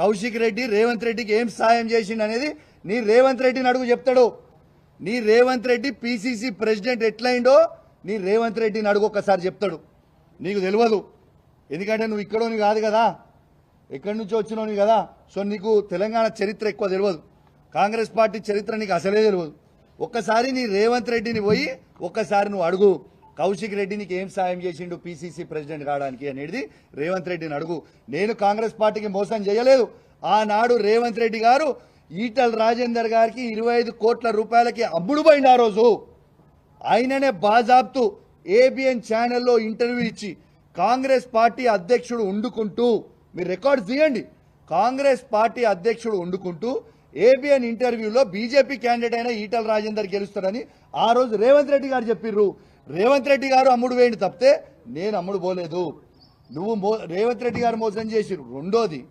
కౌశిక్ రెడ్డి రేవంత్ రెడ్డికి ఏం సాయం చేసిండు అనేది నీ రేవంత్ రెడ్డిని అడుగు చెప్తాడు. నీ రేవంత్ రెడ్డి పిసిసి ప్రెసిడెంట్ ఎట్లయిండో నీ రేవంత్ రెడ్డిని అడుగు ఒక్కసారి చెప్తాడు. నీకు తెలియదు, ఎందుకంటే నువ్వు ఇక్కడోని కాదు కదా, ఎక్కడి నుంచో వచ్చినోని కదా. సో నీకు తెలంగాణ చరిత్ర ఎక్కువ తెలియదు, కాంగ్రెస్ పార్టీ చరిత్ర నీకు అసలే తెలియదు. ఒక్కసారి నీ రేవంత్ రెడ్డిని పోయి ఒక్కసారి నువ్వు అడుగు, కౌశిక్ రెడ్డి నీకు ఏం సాయం చేసిండు పిసిసి ప్రెసిడెంట్ కావడానికి అనేది రేవంత్ రెడ్డిని అడుగు. నేను కాంగ్రెస్ పార్టీకి మోసం చేయలేదు. ఆనాడు రేవంత్ రెడ్డి గారు ఈటల రాజేందర్ గారికి 25 కోట్ల రూపాయలకి అమ్ముడు పోయింది. ఆ రోజు ఆయననే బాజాబ్తు ఏబిఎన్ ఛానల్లో ఇంటర్వ్యూ ఇచ్చి కాంగ్రెస్ పార్టీ అధ్యక్షుడు ఉండుకుంటూ, మీరు రికార్డ్స్ తీయండి, కాంగ్రెస్ పార్టీ అధ్యక్షుడు ఉండుకుంటూ ఏబిఎన్ ఇంటర్వ్యూలో బీజేపీ క్యాండిడేట్ అయిన ఈటల రాజేందర్ గెలుస్తాడని ఆ రోజు రేవంత్ రెడ్డి గారు చెప్పిర్రు. రేవంత్ రెడ్డి గారు అమ్ముడు వేయండి తప్పితే నేను అమ్ముడు పోలేదు. నువ్వు రేవంత్ రెడ్డి గారు మోసం చేసిరు. రెండోది